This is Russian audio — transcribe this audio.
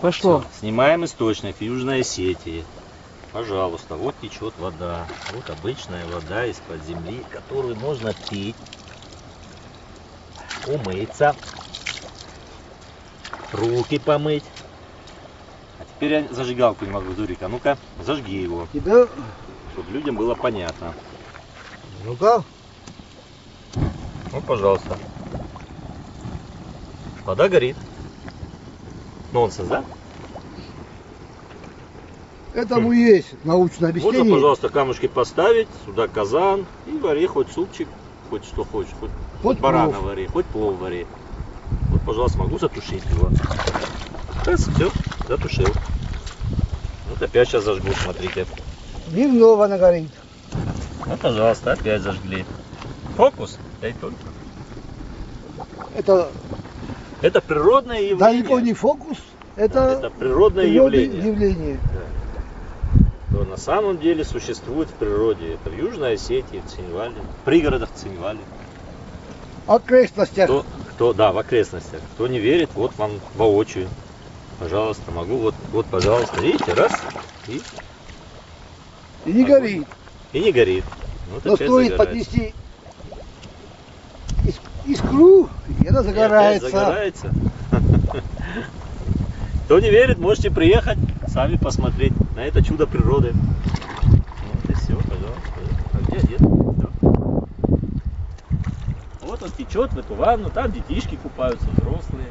Пошло. Всё, снимаем источник Южной Осетии. Пожалуйста, вот течет вода. Вот обычная вода из-под земли, которую можно пить, умыться, руки помыть. А теперь я зажигалку не могу, Зурик. А ну-ка, зажги его, Тебя... чтобы людям было понятно. Ну-ка. Вот, пожалуйста. Вода горит. Нонсенс, да? Этому есть научное Можно, объяснение. пожалуйста, камушки поставить, сюда казан и вари хоть супчик, хоть что хочешь, хоть барана плов. вари, хоть плов вари. Вот, пожалуйста, могу затушить его. Раз, все, затушил. Вот опять сейчас зажгу, смотрите. Дневного она горит. Ну, пожалуйста, опять зажгли. Фокус, дай только. Это природное явление. Далеко не фокус. Это природное природное явление. То на самом деле существует в природе. Это в Южной Осетии, в Цинвале, в пригородах Цинвали. В окрестностях. Да, в окрестностях. Кто не верит, вот вам воочию. Пожалуйста, могу. Вот, пожалуйста, видите, раз И не горит. и не горит. Вот Но опять стоит загорается. поднести искру, и она И загорается. опять загорается. Кто не верит, можете приехать, сами посмотреть на это чудо природы. Вот и все, пожалуйста. А где дед? Вот он течет в эту ванну, там детишки купаются, взрослые.